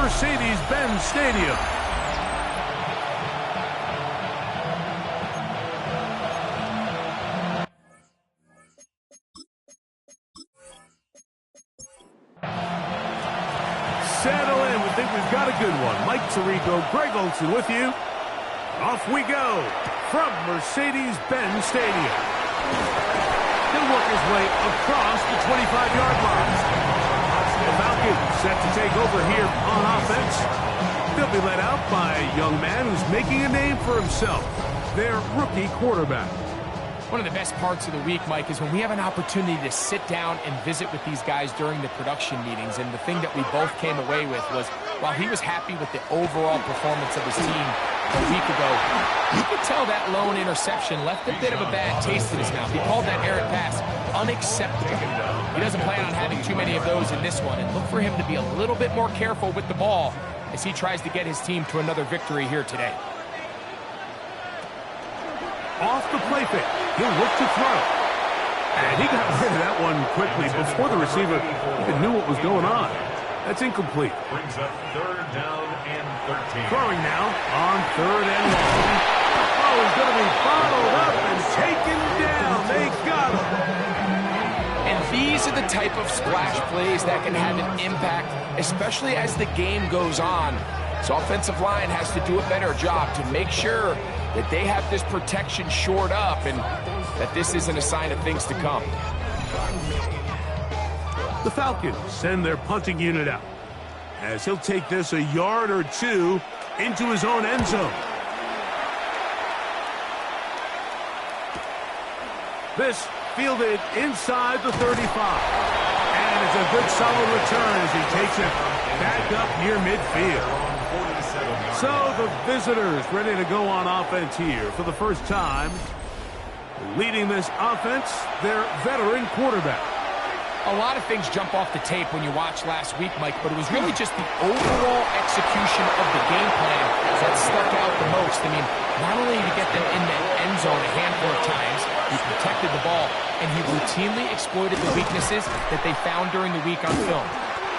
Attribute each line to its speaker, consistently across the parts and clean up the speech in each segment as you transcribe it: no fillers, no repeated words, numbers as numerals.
Speaker 1: Mercedes-Benz Stadium. Settle in. We think we've got a good one. Mike Tirico, Greg Olson with you. Off we go from Mercedes-Benz Stadium. He'll work his way across the 25-yard line. The Falcons set to take over here on offense. They'll be led out by a young man who's making a name for himself, their rookie quarterback.
Speaker 2: One of the best parts of the week, Mike, is when we have an opportunity to sit down and visit with these guys during the production meetings. And the thing that we both came away with was, while he was happy with the overall performance of his team a week ago, you could tell that lone interception left a bit of a bad taste in his mouth. He called that errant pass unacceptable. He doesn't plan on having too many of those in this one. And look for him to be a little bit more careful with the ball as he tries to get his team to another victory here today.
Speaker 1: Off the play fake. He'll look to throw. And he got rid of that one quickly before the receiver even knew what was going on. That's incomplete.
Speaker 3: Brings up 3rd down and 13.
Speaker 1: Throwing now on 3rd and long. Oh, he's going to be bottled up and taken down. They got him.
Speaker 2: And these are the type of splash plays that can have an impact, especially as the game goes on. So offensive line has to do a better job to make sure that they have this protection shored up and that this isn't a sign of things to come.
Speaker 1: The Falcons send their punting unit out as he'll take this a yard or two into his own end zone. This fielded inside the 35. And it's a good solid return as he takes it back up near midfield. So the visitors ready to go on offense here for the first time. Leading this offense, their veteran quarterback.
Speaker 2: A lot of things jump off the tape when you watch last week, Mike, but it was really just the overall execution of the game plan that stuck out the most. I mean, not only did he get them in the end zone a handful of times, he protected the ball, and he routinely exploited the weaknesses that they found during the week on film.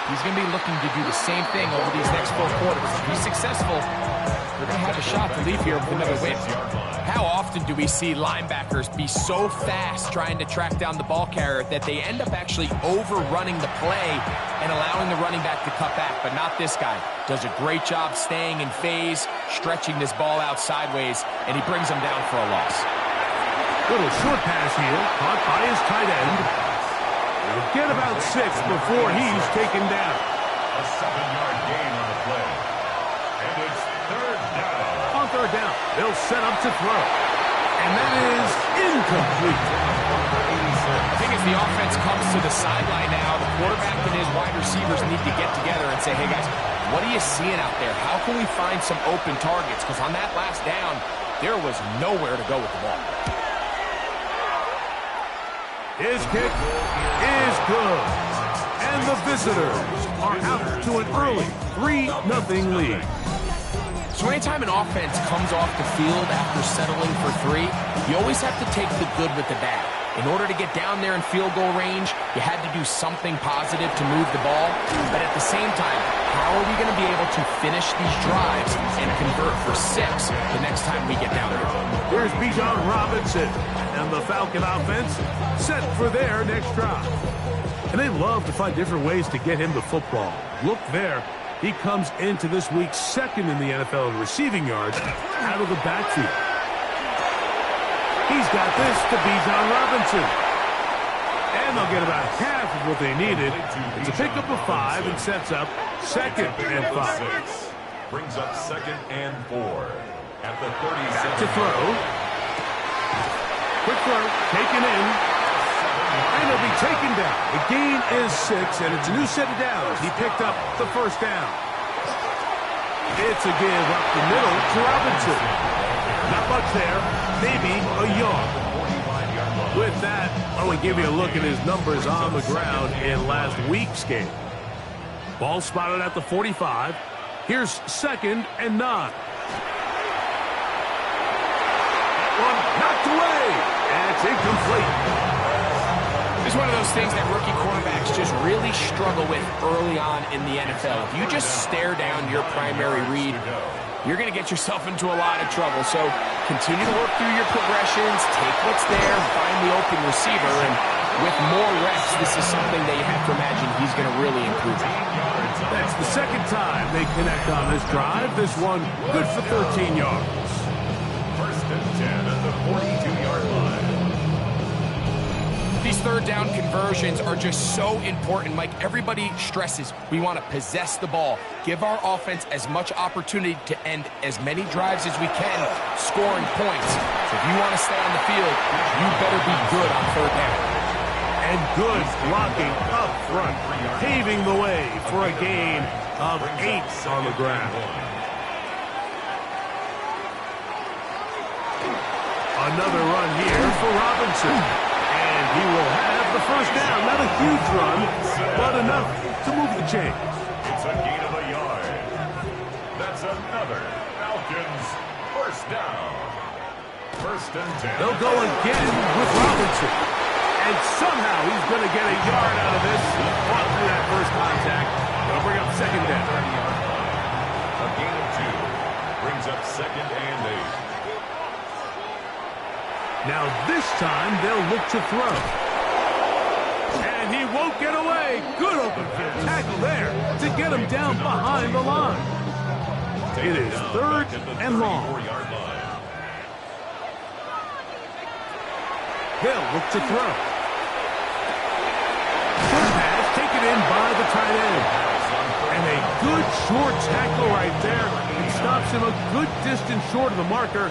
Speaker 2: He's going to be looking to do the same thing over these next 4 quarters. If he's successful, they're going to have a shot to leave here with another win. How often do we see linebackers be so fast trying to track down the ball carrier that they end up actually overrunning the play and allowing the running back to cut back? But not this guy. Does a great job staying in phase, stretching this ball out sideways, and he brings him down for a loss.
Speaker 1: Little short pass here, caught by his tight end. He'll get about 6 before he's taken down.
Speaker 3: A 7-yard gain on the play. And it's 3rd down.
Speaker 1: On 3rd down, they'll set up to throw. And that is incomplete.
Speaker 2: I think as the offense comes to the sideline now, the quarterback and his wide receivers need to get together and say, hey guys, what are you seeing out there? How can we find some open targets? Because on that last down, there was nowhere to go with the ball.
Speaker 1: His kick is good. And the visitors are out to an early 3-0 lead.
Speaker 2: So anytime an offense comes off the field after settling for 3, you always have to take the good with the bad. In order to get down there in field goal range, you had to do something positive to move the ball. But at the same time, how are we going to be able to finish these drives and convert for 6 the next time we get down there?
Speaker 1: Here's Bijan Robinson and the Falcon offense set for their next drive. And they love to find different ways to get him the football. Look there. He comes into this week 2nd in the NFL in receiving yards out of the backfield. He's got this to Bijan Robinson. And they'll get about half of what they needed. It's a pickup of 5 and sets up 2nd and 5.
Speaker 3: Brings up 2nd and 4 at the 37.
Speaker 1: Back to throw. Quick throw, taken in. And he'll be taken down. The gain is 6, and it's a new set of downs. He picked up the 1st down. It's a give up the middle to Robinson. Not much there. Maybe a yard. With that, I want to give you a look at his numbers on the ground in last week's game. Ball spotted at the 45. Here's 2nd and 9. One knocked away. And it's incomplete.
Speaker 2: It's one of those things that rookie quarterbacks just really struggle with early on in the NFL. If you just stare down your primary read, you're going to get yourself into a lot of trouble. So continue to work through your progressions, take what's there, find the open receiver, and with more reps, this is something that you have to imagine he's going to really improve on.
Speaker 1: That's the second time they connect on this drive. This one good for 13 yards.
Speaker 3: First and 10 at the 42-yard line.
Speaker 2: These third down conversions are just so important, Mike. Everybody stresses we want to possess the ball, give our offense as much opportunity to end as many drives as we can, scoring points. So if you want to stay on the field, you better be good on third down.
Speaker 1: And good blocking up front, paving the way for a gain of 8 on the ground. Another run here for Robinson. And he will have the first down. Not a huge run, but enough to move the chains.
Speaker 3: It's a gain of a yard. That's another Falcons first down. First and 10.
Speaker 1: They'll go again with Robinson. And somehow he's going to get a yard out of this. Fought through that first contact. They'll bring up second down.
Speaker 3: A gain of 2. Brings up second and 8.
Speaker 1: Now this time they'll look to throw. And he won't get away. Good open field tackle there to get him down behind the line. It is third and long. They'll look to throw. Good pass taken in by the tight end. And a good short tackle right there. It stops him a good distance short of the marker.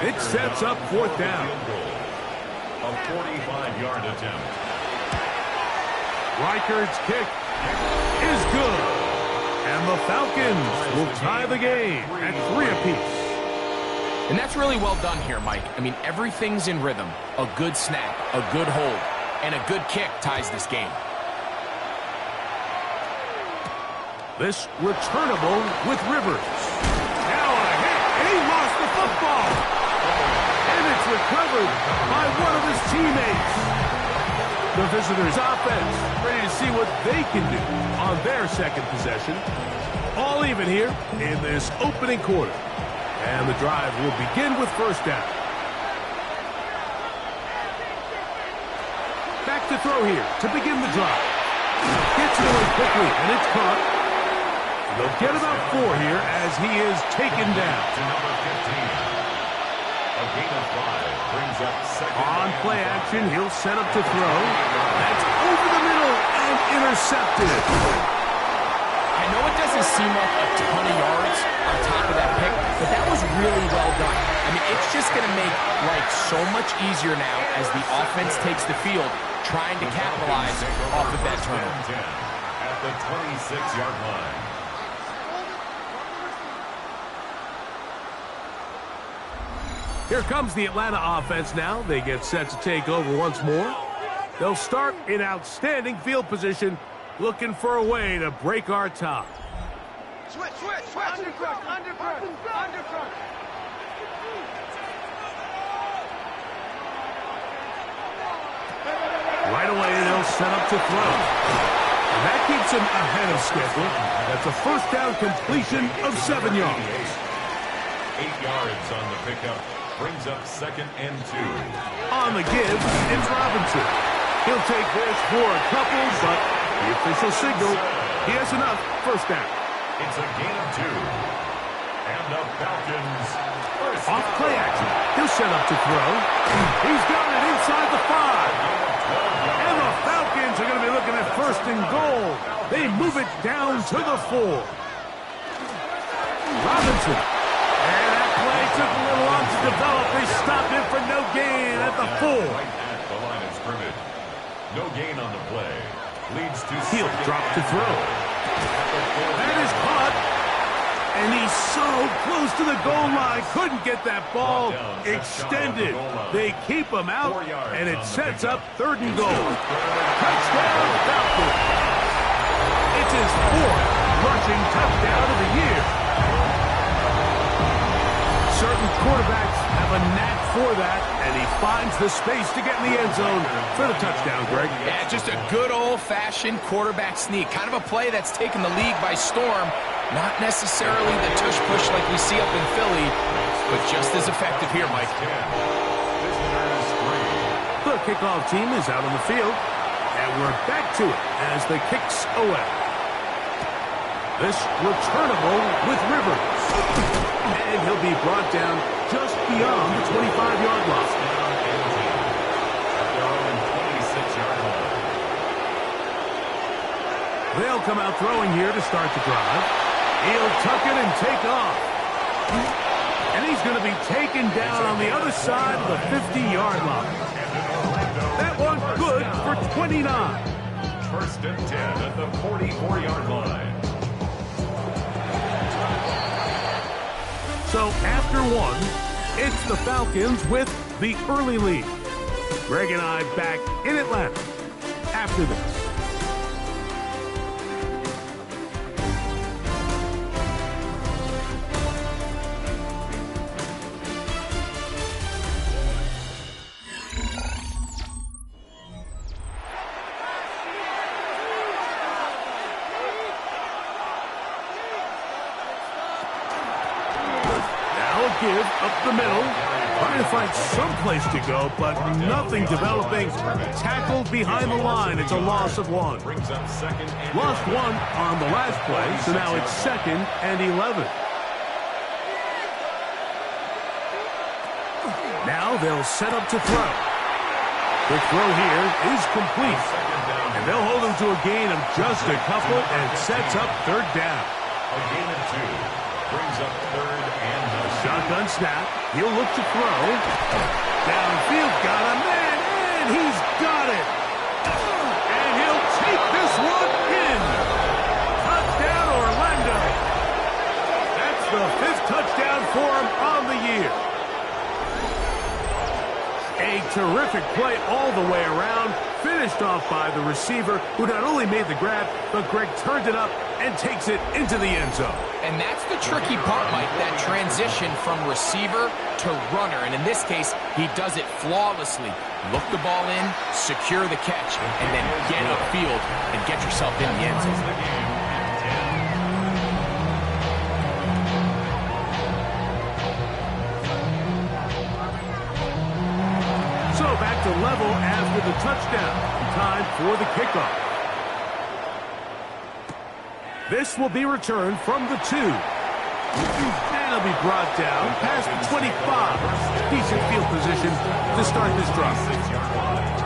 Speaker 1: It sets up fourth down.
Speaker 3: A 45-yard attempt.
Speaker 1: Reichard's kick is good. And the Falcons will tie the game at 3 apiece.
Speaker 2: And that's really well done here, Mike. I mean, everything's in rhythm. A good snap, a good hold, and a good kick ties this game.
Speaker 1: This returnable with Rivers. Now a hit, and he lost the football. And it's recovered by one of his teammates. The visitors' offense ready to see what they can do on their second possession. All even here in this opening quarter. And the drive will begin with first down. Back to throw here to begin the drive. Gets it away quickly, and it's caught. They'll get about 4 here as he is taken down.
Speaker 3: To number 15. A gain of 5 brings up second.
Speaker 1: On play action, he'll set up to throw. That's over the middle and intercepted.
Speaker 2: I know it doesn't seem like a ton of yards on top of that pick, but that was really well done. I mean, it's just going to make life so much easier now as the offense takes the field, trying to capitalize off of that turnover.
Speaker 3: At the 26-yard line.
Speaker 1: Here comes the Atlanta offense now. They get set to take over once more. They'll start in outstanding field position, looking for a way to break our tie.
Speaker 4: Switch. Underfront.
Speaker 1: Right away, they'll set up to throw. And that keeps him ahead of schedule. That's a first down completion of 7 yards.
Speaker 3: 8 yards on the pickup. Brings up second and 2.
Speaker 1: On the give, it's Robinson. He'll take this for a couple, but the official signal, he has enough. First down.
Speaker 3: It's a gain of 2. And the Falcons first
Speaker 1: Off play action. He'll set up to throw. He's got it inside the 5. And the Falcons are going to be looking at first and goal. They move it down to the 4. Robinson. And that play took a little long to develop. They stopped it for no gain at the 4.
Speaker 3: Right at the line of scrimmage. No gain on the play. Leads to
Speaker 1: He'll drop to throw. That is caught. And he's so close to the goal line. Couldn't get that ball extended. They keep him out, and it sets up third and goal. Touchdown, Falcons. It's his 4th rushing touchdown of the year. Certain quarterbacks have a knack for that, and he finds the space to get in the end zone for the touchdown, Greg.
Speaker 2: Yeah, just a good old-fashioned quarterback sneak. Kind of a play that's taken the league by storm. Not necessarily the tush-push like we see up in Philly, but just as effective here, Mike.
Speaker 1: The kickoff team is out on the field, and we're back to it as the kicks away. This returnable with Rivers. And he'll be brought down just beyond the 25-yard line. They'll come out throwing here to start the drive. He'll tuck it and take off. And he's going to be taken down on the other side of the 50-yard line. That one good for 29.
Speaker 3: First and 10 at the 44-yard line.
Speaker 1: So after one, it's the Falcons with the early lead. Greg and I back in Atlanta after this. Give up the middle, trying to find some place to go, but nothing developing. Tackled behind the line. It's a loss of one. Lost one on the last play, so now it's 2nd and 11. Now they'll set up to throw. The throw here is complete, and they'll hold him to a gain of just a couple and sets up 3rd down.
Speaker 3: A gain of 2 brings up 3rd and
Speaker 1: shotgun snap. He'll look to throw. Downfield, got a man, and he's got it. And he'll take this one in. Touchdown, Orlando. That's the 5th touchdown for him on the year. A terrific play all the way around. Finished off by the receiver, who not only made the grab, but Greg turned it up and takes it into the end zone.
Speaker 2: And that's the tricky part, Mike, that transition from receiver to runner. And in this case, he does it flawlessly. Look the ball in, secure the catch, and then get upfield and get yourself in the end zone.
Speaker 1: So back to level after the touchdown. Time for the kickoff. This will be returned from the 2. And it'll be brought down past the 25. Decent field position to start this drive.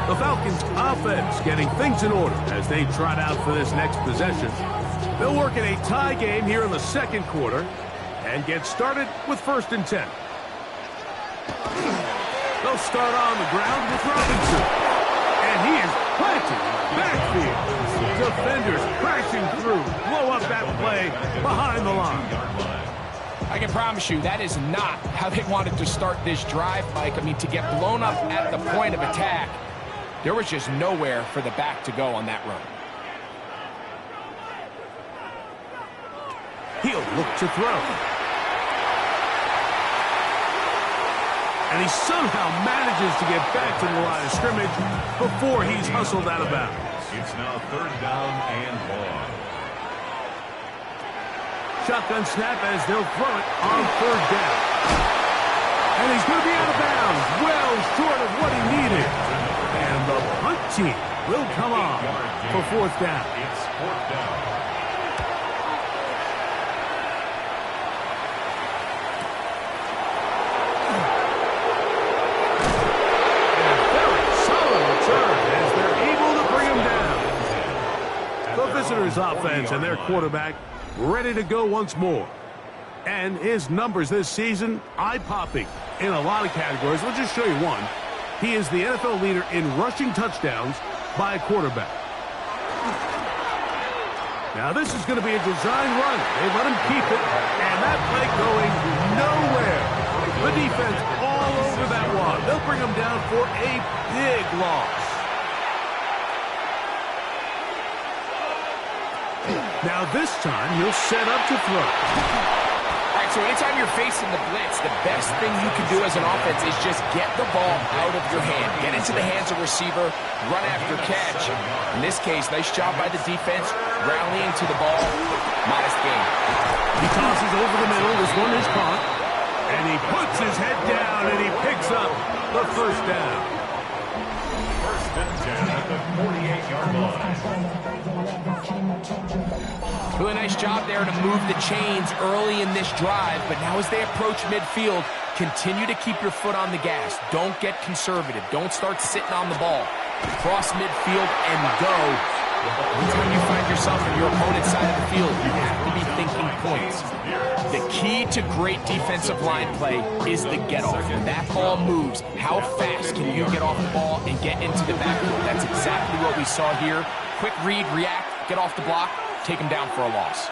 Speaker 1: The Falcons offense getting things in order as they trot out for this next possession. They'll work in a tie game here in the 2nd quarter and get started with 1st and 10. They'll start on the ground with Robinson. And he is planted in the backfield. Defenders crashing through. Blow up that play behind the line.
Speaker 2: I can promise you that is not how they wanted to start this drive, Mike. I mean, to get blown up at the point of attack, there was just nowhere for the back to go on that run.
Speaker 1: He'll look to throw. And he somehow manages to get back to the line of scrimmage before he's hustled out of bounds.
Speaker 3: It's now 3rd down and long.
Speaker 1: Shotgun snap as they'll throw it on 3rd down. And he's going to be out of bounds, well short of what he needed. And the punt team will come on for 4th down.
Speaker 3: It's 4th down.
Speaker 1: Visitors offense and their quarterback ready to go once more. And his numbers this season, eye-popping in a lot of categories. Let's just show you one. He is the NFL leader in rushing touchdowns by a quarterback. Now this is going to be a design run. They let him keep it, and that play going nowhere. The defense all over that one. They'll bring him down for a big loss. Now this time he'll set up to throw.
Speaker 2: All right, so anytime you're facing the blitz, the best thing you can do as an offense is just get the ball out of your hand. Get into the hands of receiver, run after catch. In this case, nice job by the defense, rallying to the ball. Modest gain.
Speaker 1: He tosses over the middle. This one is caught. And he puts his head down, and he picks up the first down.
Speaker 3: First and 10 at the 48-yard line.
Speaker 2: Really nice job there to move the chains early in this drive, but now as they approach midfield, continue to keep your foot on the gas. Don't get conservative. Don't start sitting on the ball. Cross midfield and go. Anytime you find yourself on your opponent's side of the field, you have to be thinking points. The key to great defensive line play is the get-off. When that ball moves, how fast can you get off the ball and get into the backfield? That's exactly what we saw here. Quick read, react, get off the block, take him down for a loss.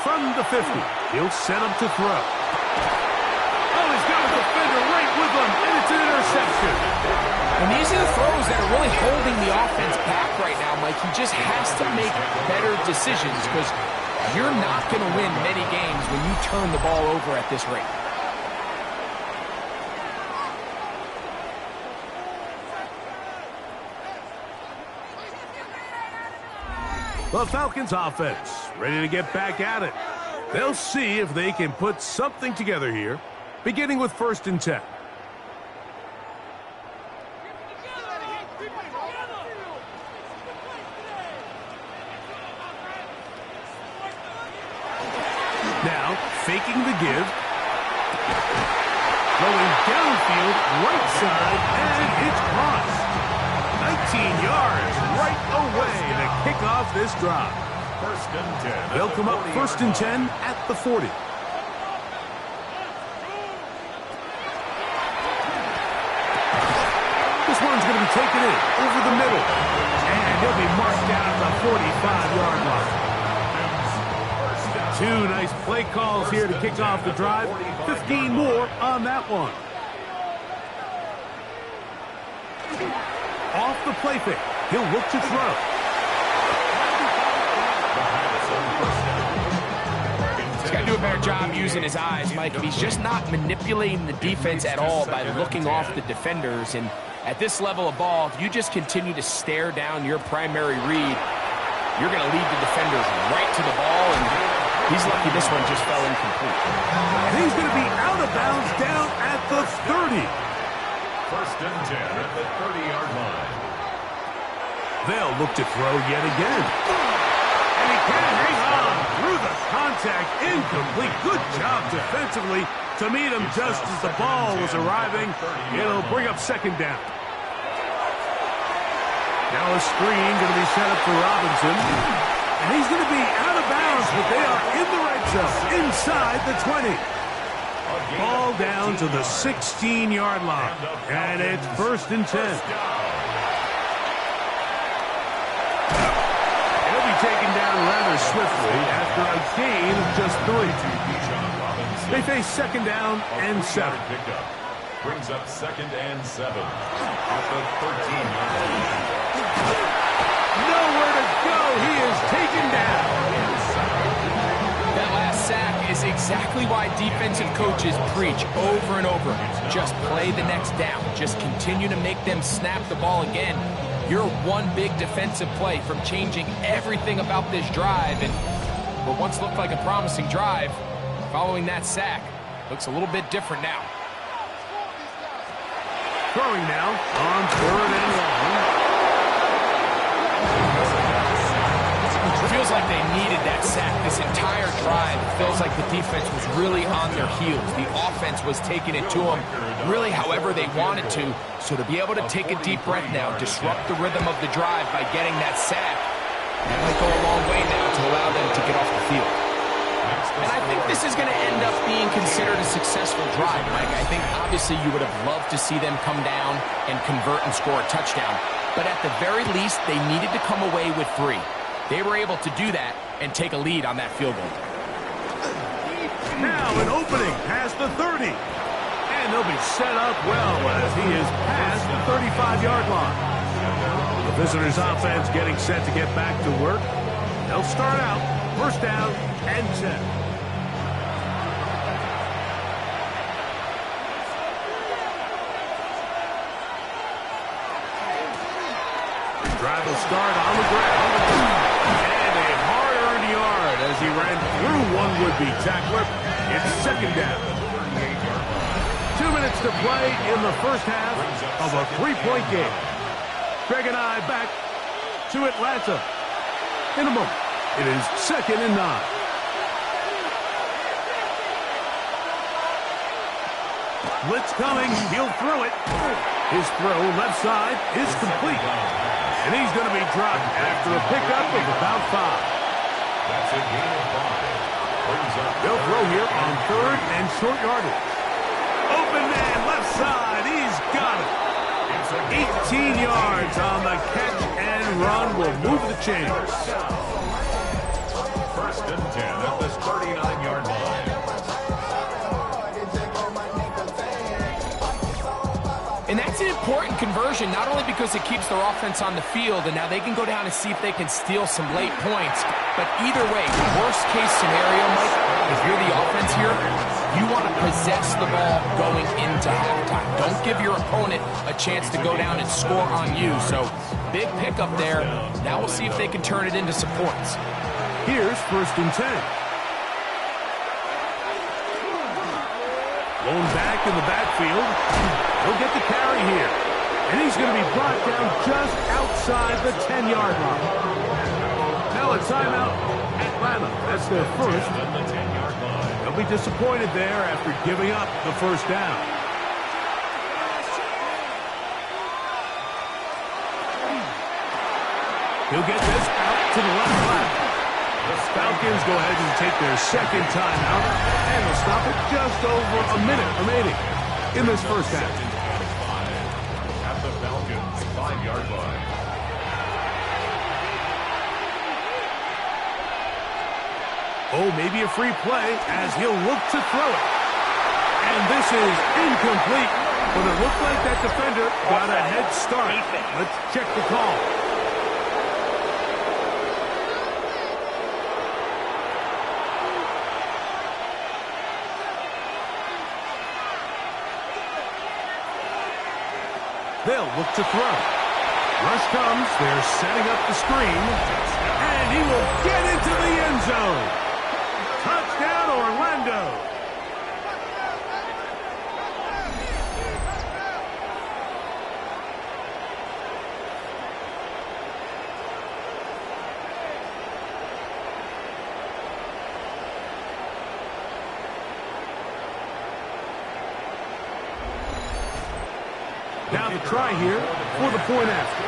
Speaker 1: From the 50, he'll set him to throw. Oh, he's got a defender right with him, and it's an interception.
Speaker 2: And these are the throws that are really holding the offense back right now, Mike. He just has to make better decisions because you're not going to win many games when you turn the ball over at this rate.
Speaker 1: The Falcons offense ready to get back at it. They'll see if they can put something together here, beginning with 1st and 10. Now, faking the give. Going downfield, right side, and it's crossed. 19 yards right away to kick off this drive.
Speaker 3: First and 10.
Speaker 1: They'll come up 1st and 10 at the 40. This one's going to be taken in over the middle. And he'll be marked down at the 45-yard line. Two nice play calls here to kick off the drive. 15 more on that one. Off the play fake. He'll look to throw.
Speaker 2: He's got to do a better job using his eyes, Mike. He's just not manipulating the defense at all by looking off the defenders. And at this level of ball, if you just continue to stare down your primary read, you're going to lead the defenders right to the ball. And he's lucky this one just fell incomplete.
Speaker 1: And he's going to be out of bounds down at the 30.
Speaker 3: First and 10 at the 30-yard line.
Speaker 1: They'll look to throw yet again. And he can hang on through the contact. Incomplete. Good job defensively to meet him just as the ball was arriving. It'll bring up 2nd down. Now a screen going to be set up for Robinson. And he's going to be out of bounds, but they are in the red zone, inside the 20. Ball down to the 16-yard line. And it's 1st and 10. He'll be taken down rather swiftly after a gain of just 3. They face 2nd down and 7.
Speaker 3: Brings up 2nd and 7 at the 13-yard line.
Speaker 1: Nowhere to go. He is taken down.
Speaker 2: That last sack is exactly why defensive coaches preach over and over. Just play the next down. Just continue to make them snap the ball again. You're one big defensive play from changing everything about this drive. And what once looked like a promising drive, following that sack, looks a little bit different now.
Speaker 1: Throwing now on 3rd and long.
Speaker 2: It feels like they needed that sack this entire drive. It feels like the defense was really on their heels. The offense was taking it to them really however they wanted to. So to be able to take a deep breath now, disrupt the rhythm of the drive by getting that sack, that might go a long way now to allow them to get off the field. And I think this is going to end up being considered a successful drive, Mike. I think obviously you would have loved to see them come down and convert and score a touchdown. But at the very least, they needed to come away with 3. They were able to do that and take a lead on that field goal.
Speaker 1: Now an opening past the 30. And he'll be set up well as he is past the 35-yard line. The visitors' offense getting set to get back to work. They'll start out first down and 10. Drive will start on the ground. And a hard-earned yard as he ran through one would-be tackler. It's second down. 2 minutes to play in the first half of a 3-point game. Greg and I back to Atlanta in a moment. It is 2nd and 9. Blitz coming. He'll throw it. His throw left side is complete. And he's going to be dropped after a pickup of about 5.
Speaker 3: That's a gain of 5.
Speaker 1: They'll throw here on 3rd and short yardage. Open man, left side. He's got it. 18 yards on the catch and run will move the chains.
Speaker 3: 1st and 10 at the 39-yard line.
Speaker 2: And that's an important conversion, not only because it keeps their offense on the field, and now they can go down and see if they can steal some late points. But either way, worst case scenario, Mike, if you're the offense here, you want to possess the ball going into halftime. Don't give your opponent a chance to go down and score on you. So big pickup there. Now we'll see if they can turn it into some points.
Speaker 1: Here's 1st and 10. Blown back in the backfield. He'll get the carry here. And he's going to be brought down just outside the 10-yard line. Now a timeout, Atlanta. That's their first. They'll be disappointed there after giving up the first down. He'll get this out to the left flat. The Falcons go ahead and take their 2nd timeout, and they'll stop it just over a minute remaining in this first half.
Speaker 3: At the Falcons' 5-yard line.
Speaker 1: Oh, maybe a free play as he'll look to throw it. And this is incomplete, but it looked like that defender got a head start. Let's check the call. They'll look to throw. Rush comes. They're setting up the screen. And he will get into the end zone. Touchdown, Orlando. Now the try here for the point after.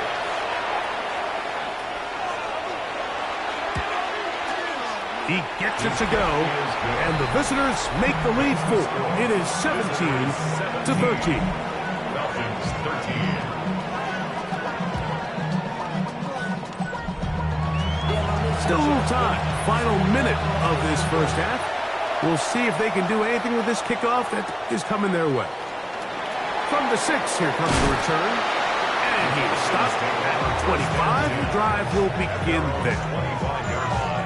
Speaker 1: He gets it to go, and the visitors make the lead 4. It is 17-13.
Speaker 3: Falcons 13.
Speaker 1: Still a little time. Final minute of this first half. We'll see if they can do anything with this kickoff that is coming their way. From the 6, here comes the return. And he is stopped at 25. The drive will begin there.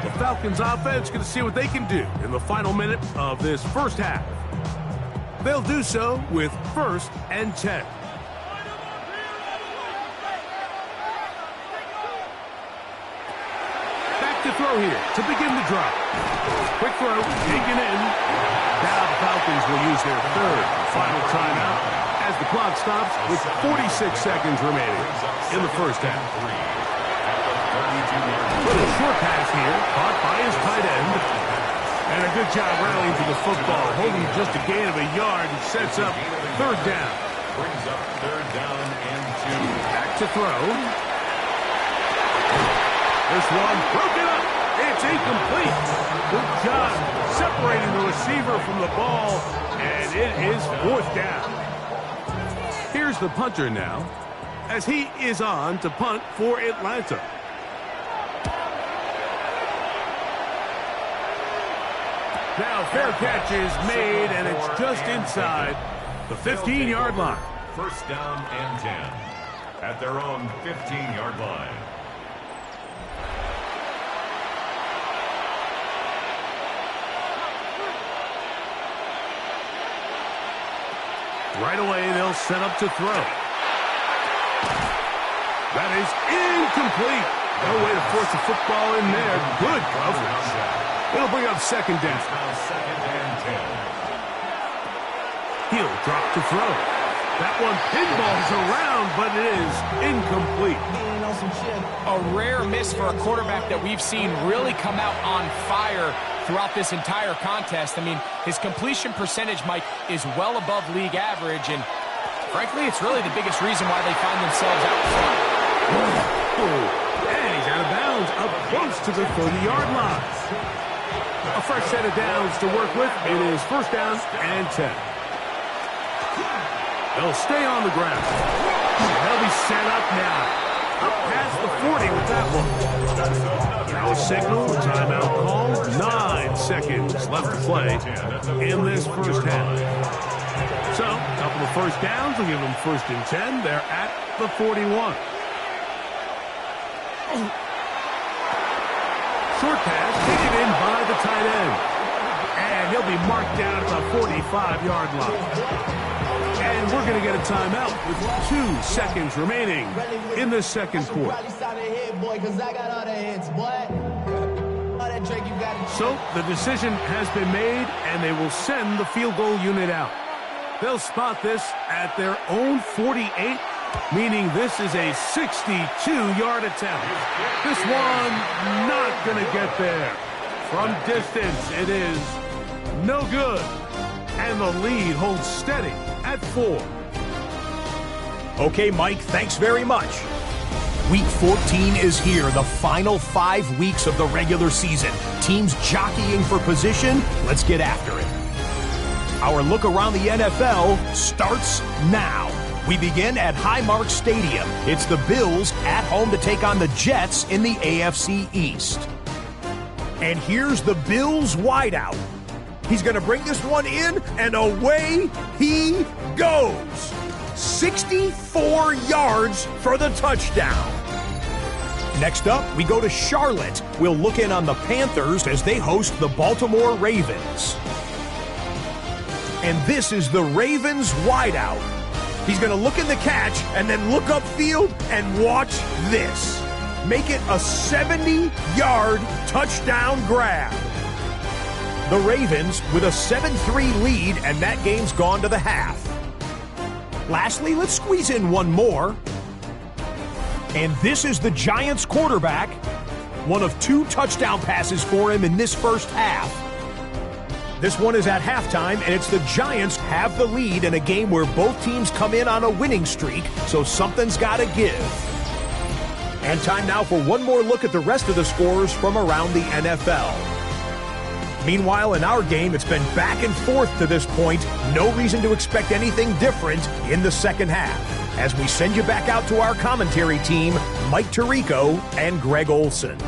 Speaker 1: The Falcons offense going to see what they can do in the final minute of this first half. They'll do so with 1st and 10. Back to throw here to begin the drive. Quick throw, taken in. Now the Falcons will use their 3rd final timeout as the clock stops with 46 seconds remaining in the first half. Little short pass here, caught by his tight end. And a good job rallying to the football, holding just a gain of a yard and sets up 3rd down.
Speaker 3: Brings up 3rd down and 2.
Speaker 1: Back to throw. This one broken up. It's incomplete. Good job separating the receiver from the ball, and it is 4th down. Here's the punter now, as he is on to punt for Atlanta. Now fair catch is made, and it's just inside the 15-yard line.
Speaker 3: 1st down and 10 at their own 15-yard line.
Speaker 1: Right away, they'll set up to throw. That is incomplete. No way to force the football in there. Good coverage. It'll bring up second down.
Speaker 3: Second and 10.
Speaker 1: He'll drop to throw. That one pinballs around, but it is incomplete.
Speaker 2: A rare miss for a quarterback that we've seen really come out on fire throughout this entire contest. I mean, his completion percentage, Mike, is well above league average, and frankly, it's really the biggest reason why they find themselves out front.
Speaker 1: And he's out of bounds up close to the 30-yard line. A fresh set of downs to work with. It is first down and 10. They'll stay on the ground. They'll be set up now. Up past the 40 with that one. Now a signal, timeout call. 9 seconds left to play in this first half. So, a couple of first downs will give them first and 10. They're at the 41. Short pass taken in by the tight end. And he'll be marked down at the 45-yard line. And we're going to get a timeout with 2 seconds remaining in the second quarter. So the decision has been made, and they will send the field goal unit out. They'll spot this at their own 48, meaning this is a 62-yard attempt. This one not going to get there. From distance, it is no good. And the lead holds steady at 4.
Speaker 4: Okay, Mike, thanks very much. Week 14 is here, the final 5 weeks of the regular season. Teams jockeying for position. Let's get after it. Our look around the NFL starts now. We begin at Highmark Stadium. It's the Bills at home to take on the Jets in the AFC East. And here's the Bills wideout. He's going to bring this one in, and away he goes. 64 yards for the touchdown. Next up, we go to Charlotte. We'll look in on the Panthers as they host the Baltimore Ravens. And this is the Ravens wideout. He's going to look in the catch and then look upfield and watch this. Make it a 70-yard touchdown grab. The Ravens with a 7-3 lead, and that game's gone to the half. Lastly, let's squeeze in one more. And this is the Giants quarterback. One of 2 touchdown passes for him in this first half. This one is at halftime, and it's the Giants have the lead in a game where both teams come in on a winning streak, so something's got to give. And time now for one more look at the rest of the scores from around the NFL. Meanwhile, in our game, it's been back and forth to this point. No reason to expect anything different in the second half. As we send you back out to our commentary team, Mike Tirico and Greg Olson.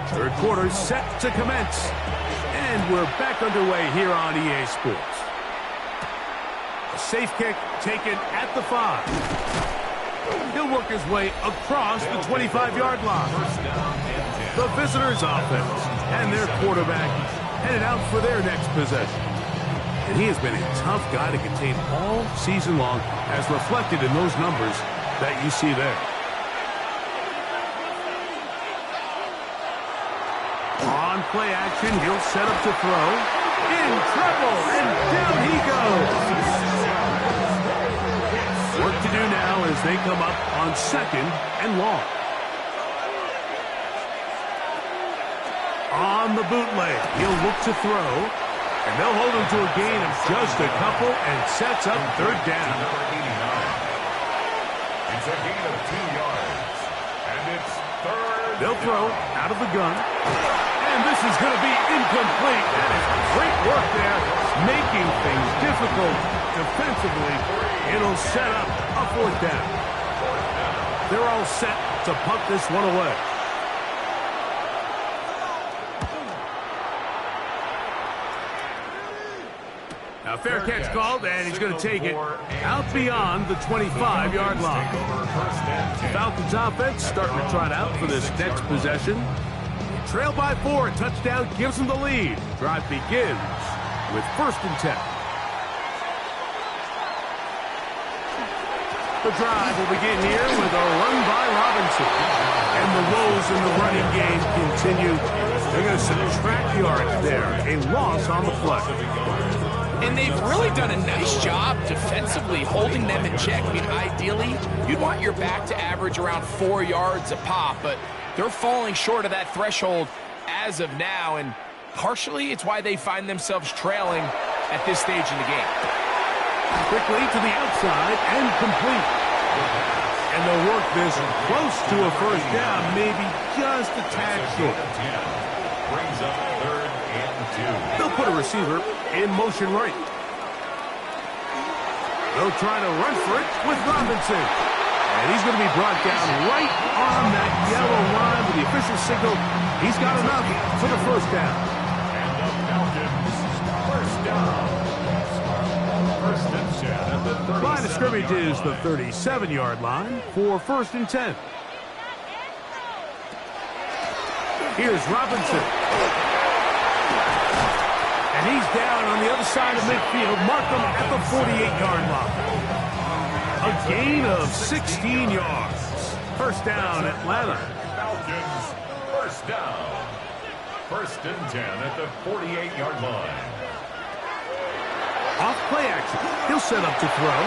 Speaker 1: Third quarter set to commence. And we're back underway here on EA Sports. A safe kick taken at the 5. He'll work his way across the 25-yard line. The visitors' offense and their quarterback headed out for their next possession. And he has been a tough guy to contain all season long, as reflected in those numbers that you see there. On play action, he'll set up to throw. In trouble, and down he goes. Work to do now as they come up on 2nd and long. On the bootleg, he'll look to throw. And they'll hold him to a gain of just a couple and sets up 3rd down.
Speaker 3: It's a gain of 2 yards. And it's 3rd.
Speaker 1: They'll throw out of the gun. And this is going to be incomplete. That is great work there, making things difficult defensively. It'll set up a 4th down. They're all set to punt this one away. Now, fair catch called, and he's going to take it out beyond the 25-yard line. Falcons offense starting to trot out for this next possession. Trail by 4, a touchdown gives them the lead. Drive begins with 1st and 10. The drive will begin here with a run by Robinson. And the woes in the running game continue. They're going to subtract yards there. A loss on the play.
Speaker 2: And they've really done a nice job defensively holding them in check. I mean, ideally, you'd want your back to average around 4 yards a pop, but they're falling short of that threshold as of now, and partially it's why they find themselves trailing at this stage in the game.
Speaker 1: Quickly to the outside and complete. And they'll work this close to a 1st down, maybe just a tad short.
Speaker 3: Brings up 3rd and 2.
Speaker 1: They'll put a receiver in motion right. They'll try to run for it with Robinson. And he's going to be brought down right on that yellow line with the official signal. He's got enough for the 1st down.
Speaker 3: And the Falcons, 1st down. 1st and 10 at the 37.
Speaker 1: Line of scrimmage is the 37-yard line for 1st and 10. Here's Robinson. And he's down on the other side of midfield. Mark him at the 48-yard line. A gain of 16 yards. 1st down, Atlanta.
Speaker 3: Falcons, 1st down. 1st and 10 at the 48-yard line.
Speaker 1: Off play action. He'll set up to throw.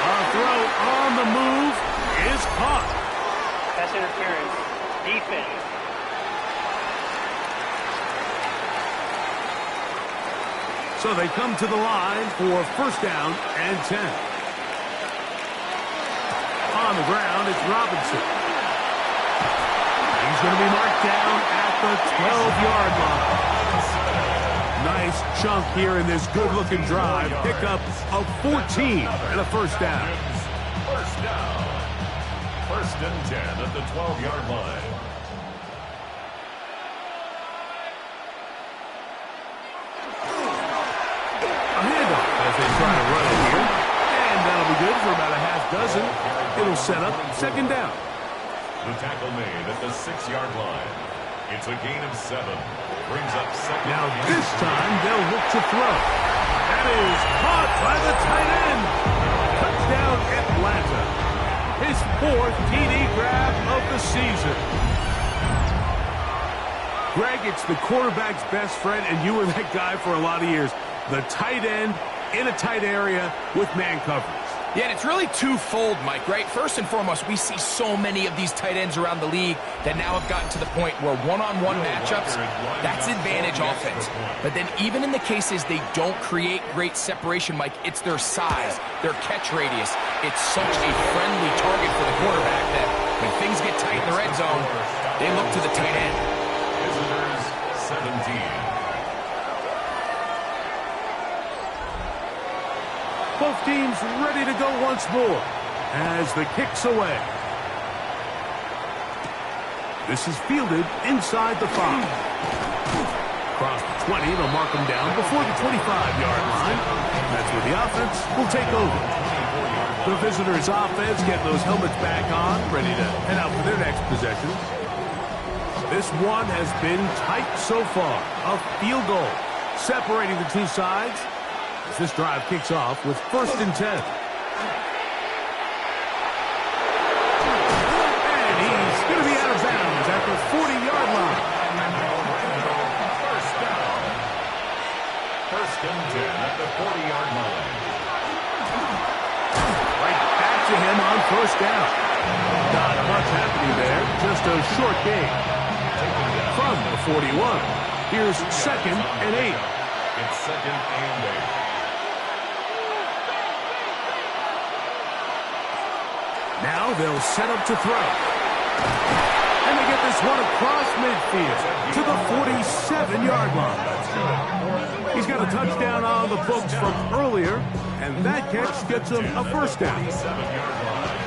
Speaker 1: A throw on the move is caught.
Speaker 5: Pass interference. Defense.
Speaker 1: So they come to the line for 1st down and 10. On the ground, it's Robinson. He's going to be marked down at the 12-yard line. Nice chunk here in this good-looking drive. Pickup of 14 and a 1st down.
Speaker 3: 1st down. 1st and 10 at the 12-yard line.
Speaker 1: A handoff as they try to run it here. And that'll be good for about a half dozen. It'll set up 2nd down.
Speaker 3: The tackle made at the 6-yard line. It's a gain of 7. Brings up 2nd.
Speaker 1: Now this time they'll look to throw. That is caught by the tight end. Touchdown Atlanta. His 4th TD grab of the season. Greg, it's the quarterback's best friend, and you were that guy for a lot of years. The tight end in a tight area with man coverage.
Speaker 2: Yeah, and it's really twofold, Mike, right? First and foremost, we see so many of these tight ends around the league that now have gotten to the point where one-on-one matchups, that's advantage offense. But then even in the cases they don't create great separation, Mike, it's their size, their catch radius. It's such a friendly target for the quarterback that when things get tight in the red zone, they look to the tight end.
Speaker 3: Visitors, 17.
Speaker 1: Both teams ready to go once more as the kick's away. This is fielded inside the 5. Across the 20, they'll mark them down before the 25-yard line. That's where the offense will take over. The visitors' offense getting those helmets back on, ready to head out for their next possession. This one has been tight so far. A field goal separating the two sides as this drive kicks off with 1st and 10. And he's going to be out of bounds at the 40-yard line.
Speaker 3: First down. 1st and 10 at the 40-yard line.
Speaker 1: Right back to him on 1st down. Not much happening there, just a short gain. From the 41, here's 2nd and 8.
Speaker 3: It's 2nd and 8.
Speaker 1: Now they'll set up to throw. And they get this one across midfield to the 47-yard line. He's got a touchdown on the books from earlier, and that catch gets him a 1st down.
Speaker 3: 47-yard line.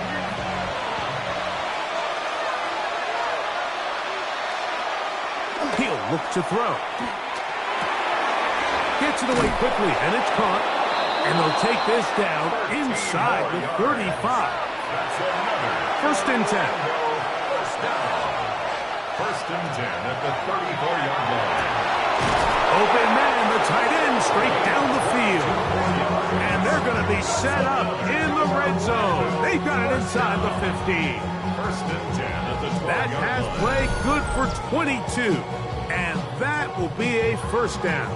Speaker 1: He'll look to throw. Gets it away quickly, and it's caught. And they'll take this down inside the 35.
Speaker 3: That's another
Speaker 1: 1st and 10.
Speaker 3: first down. 1st and 10 at the 34-yard line.
Speaker 1: Open man, the tight end, straight down the field. And they're going to be set up in the red zone. They've got it inside the 15.
Speaker 3: 1st and 10 at the 12-yard
Speaker 1: That pass
Speaker 3: line.
Speaker 1: play good for 22. And that will be a 1st down.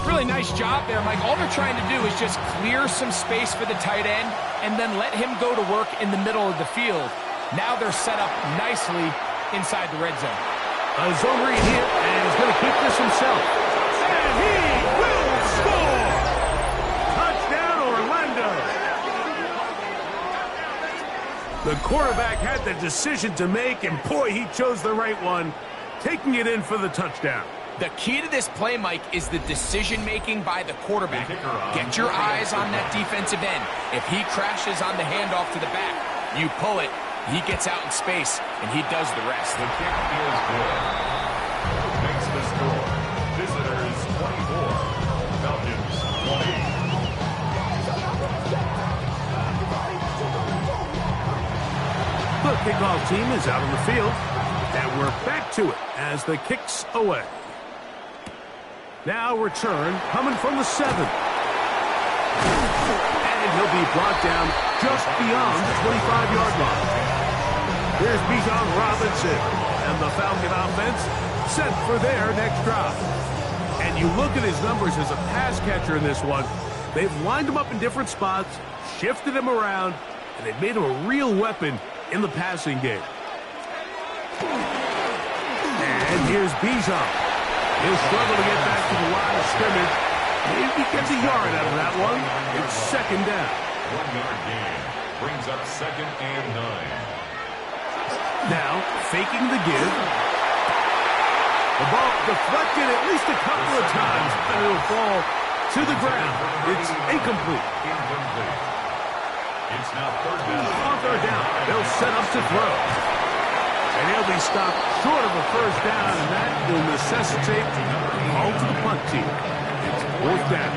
Speaker 2: Really nice job there, Mike. All they're trying to do is just clear some space for the tight end and then let him go to work in the middle of the field. Now they're set up nicely inside the red zone.
Speaker 1: A zone read here, and he's going to keep this himself. And he will score! Touchdown, Orlando! The quarterback had the decision to make, and boy, he chose the right one, taking it in for the touchdown.
Speaker 2: The key to this play, Mike, is the decision-making by the quarterback. Get your eyes on that defensive end. If he crashes on the handoff to the back, you pull it, he gets out in space, and he does the rest.
Speaker 3: The kick is good. Makes the score. Visitors 24. Falcons 20.
Speaker 1: The kickoff team is out on the field, and we're back to it as the kick's away. Now return coming from the 7. And he'll be brought down just beyond the 25-yard line. Here's Bijan Robinson, and the Falcon offense set for their next drive. And you look at his numbers as a pass catcher in this one. They've lined him up in different spots, shifted him around, and they've made him a real weapon in the passing game. And here's Bijan. He'll struggle to get back to the line of scrimmage. Maybe gets a yard out of that one. It's 2nd down.
Speaker 3: 1-yard gain. Brings up 2nd and 9.
Speaker 1: Now, faking the give. The ball deflected at least a couple of times, and it'll fall to the ground. It's incomplete.
Speaker 3: Incomplete. It's now 3rd down.
Speaker 1: On 3rd down, they'll set up to throw. And he'll be stopped short of a 1st down, and that will necessitate a call to the punt team. It's 4th down.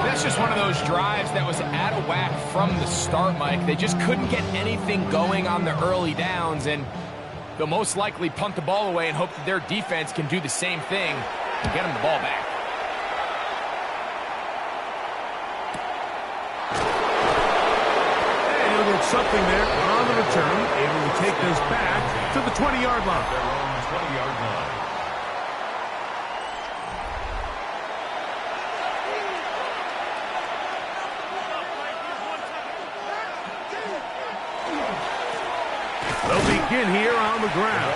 Speaker 2: That's just one of those drives that was out of whack from the start, Mike. They just couldn't get anything going on the early downs, and they'll most likely punt the ball away and hope that their defense can do the same thing and get them the ball back.
Speaker 1: Something there on the return, able to take this back to the 20-yard line.
Speaker 3: Their own 20-yard line.
Speaker 1: They'll begin here on the ground.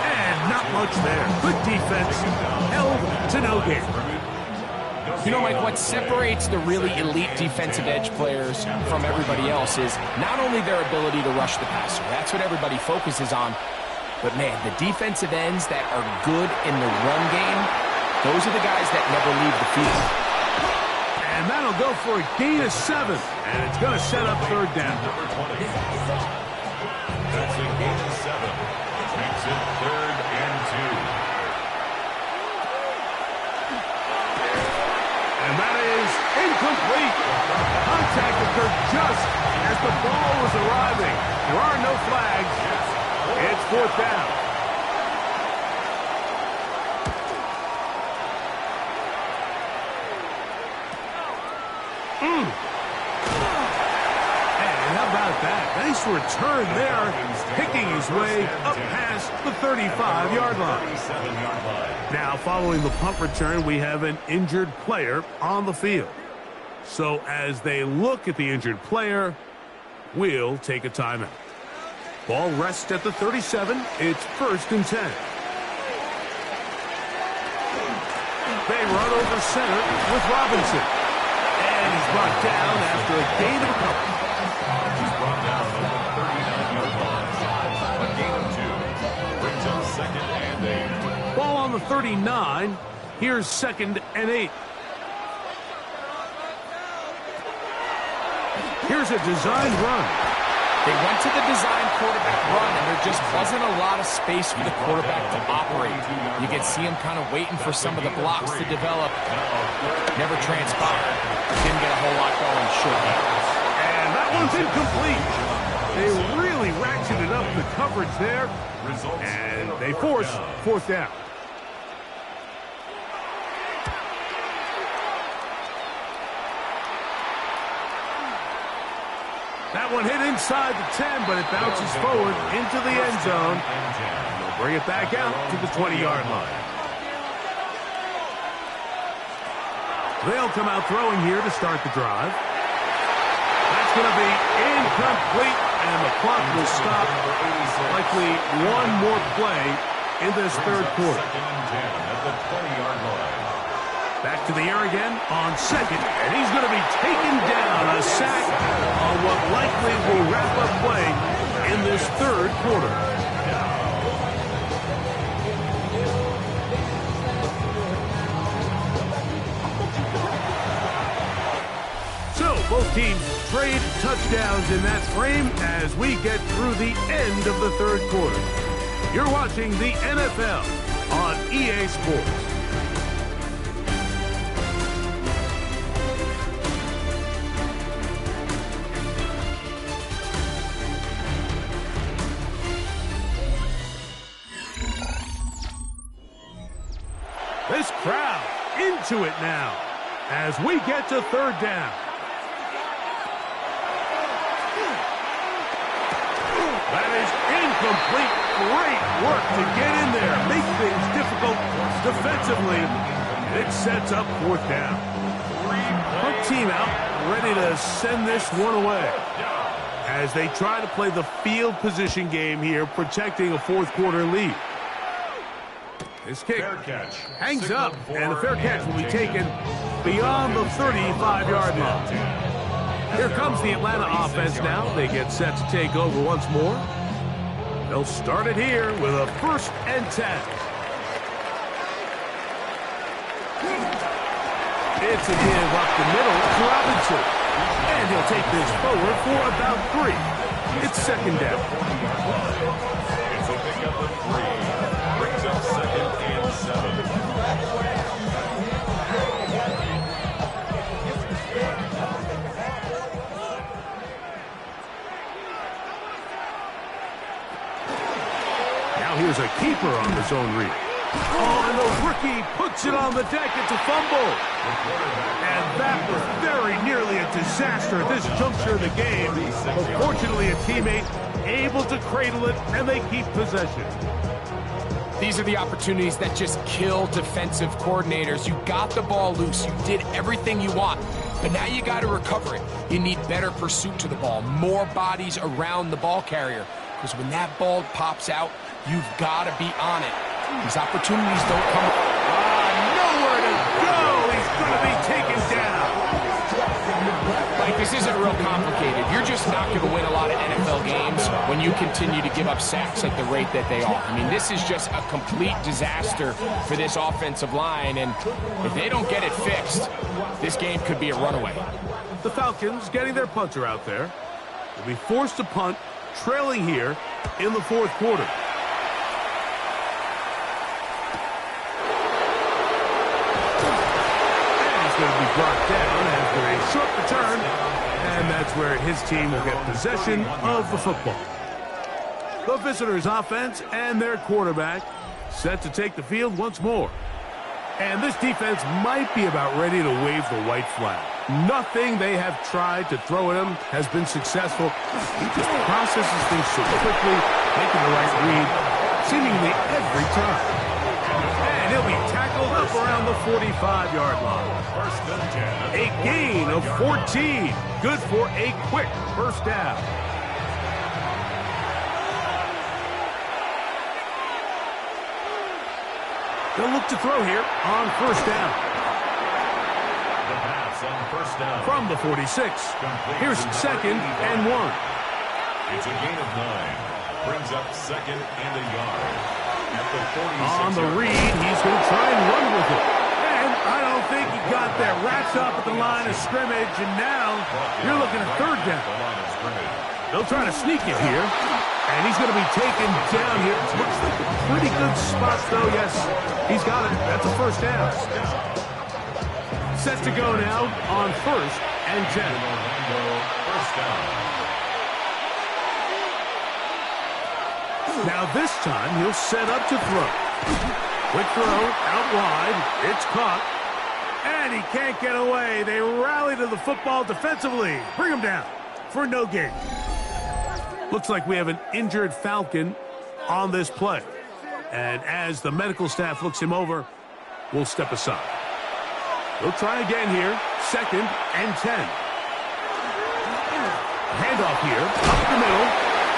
Speaker 1: And not much there. Good defense. Held to no gain.
Speaker 2: You know, Mike, what separates the really elite defensive edge players from everybody else is not only their ability to rush the passer. That's what everybody focuses on. But, man, the defensive ends that are good in the run game, those are the guys that never leave the field.
Speaker 1: And that'll go for a gain of 7. And it's going to set up 3rd down.
Speaker 3: Number 20. That's a gain of 7. Makes it 3rd and 2.
Speaker 1: And that is incomplete. Contact occurred just as the ball was arriving. There are no flags. It's 4th down. And how about that? Nice return there, picking his way up past the 35-yard line. Now, following the punt return, we have an injured player on the field. So as they look at the injured player, we'll take a timeout. Ball rests at the 37. It's 1st and 10. They run over center with Robinson. And he's brought down after a gain of a couple.
Speaker 3: He's brought down on the 39-yard line. A gain of 2. Brings up 2nd and 8.
Speaker 1: Ball on the 39. Here's 2nd and 8. Here's a design run.
Speaker 2: They went to the design quarterback run, and there just wasn't a lot of space for the quarterback to operate. You could see him kind of waiting for some of the blocks to develop. Never transpired. Didn't get a whole lot going shortly.
Speaker 1: And that one's incomplete. They really ratcheted up the coverage there, and they force 4th down. That one hit inside the 10, but it bounces forward into the end zone. They'll bring it back out to the 20-yard line. They'll come out throwing here to start the drive. That's going to be incomplete, and the clock will stop. Likely one more play in this 3rd quarter.
Speaker 3: 2nd and 10 at the 20-yard line.
Speaker 1: Back to the air again on 2nd, and he's going to be taken down. A sack on what likely will wrap up play in this 3rd quarter. So both teams trade touchdowns in that frame as we get through the end of the 3rd quarter. You're watching the NFL on EA Sports. This crowd into it now as we get to 3rd down. That is incomplete. Great work to get in there. Make things difficult defensively. It sets up 4th down. Punt team out, ready to send this one away. As they try to play the field position game here, protecting a 4th quarter lead. This kick hangs up, and the fair catch will be taken beyond the 35-yard line. Here comes the Atlanta offense now. They get set to take over once more. They'll start it here with a 1st and 10. It's a give up the middle to Robinson. And he'll take this forward for about 3. It's 2nd down.
Speaker 3: It's a pickup of 3. Brings up 2nd and 7.
Speaker 1: Here's a keeper on the zone read. Oh, and the rookie puts it on the deck. It's a fumble. And that was very nearly a disaster at this juncture of the game. But fortunately, a teammate able to cradle it, and they keep possession.
Speaker 2: These are the opportunities that just kill defensive coordinators. You got the ball loose. You did everything you want. But now you got to recover it. You need better pursuit to the ball, more bodies around the ball carrier. Because when that ball pops out, you've got to be on it. These opportunities don't come.
Speaker 1: Nowhere to go. He's going to be taken down.
Speaker 2: Like, this isn't real complicated. You're just not going to win a lot of NFL games when you continue to give up sacks at the rate that they are. I mean, this is just a complete disaster for this offensive line, and if they don't get it fixed, this game could be a runaway.
Speaker 1: The Falcons getting their punter out there. Will be forced to punt, trailing here in the 4th quarter. Going to be brought down after a short return, and that's where his team will get possession of the football. The visitors' offense and their quarterback set to take the field once more. And this defense might be about ready to wave the white flag. Nothing they have tried to throw at him has been successful. He just processes things so quickly, making the right read seemingly every time. And he'll be tackled up around the 45-yard line. A gain of 14. Good for a quick first down. They'll look to throw here on first down.
Speaker 3: The pass on first down.
Speaker 1: From the 46. Here's 2nd and 1.
Speaker 3: It's a gain of 9. Brings up 2nd and a yard. At the 46.
Speaker 1: On the read, he's going to try and run with it. And I don't think he got there. Wraps up at the line of scrimmage, and now you're looking at 3rd down. They'll try to sneak it here. And he's going to be taken down here. Looks like a pretty good spot, though. Yes, he's got it. That's a first down. Set to go now on 1st and 10.
Speaker 3: First down.
Speaker 1: Now this time he'll set up to throw. Quick throw out wide. It's caught. And he can't get away. They rally to the football defensively. Bring him down for no gain. Looks like we have an injured Falcon on this play. And as the medical staff looks him over, we'll step aside. We'll try again here. 2nd and 10. Handoff here. Up the middle.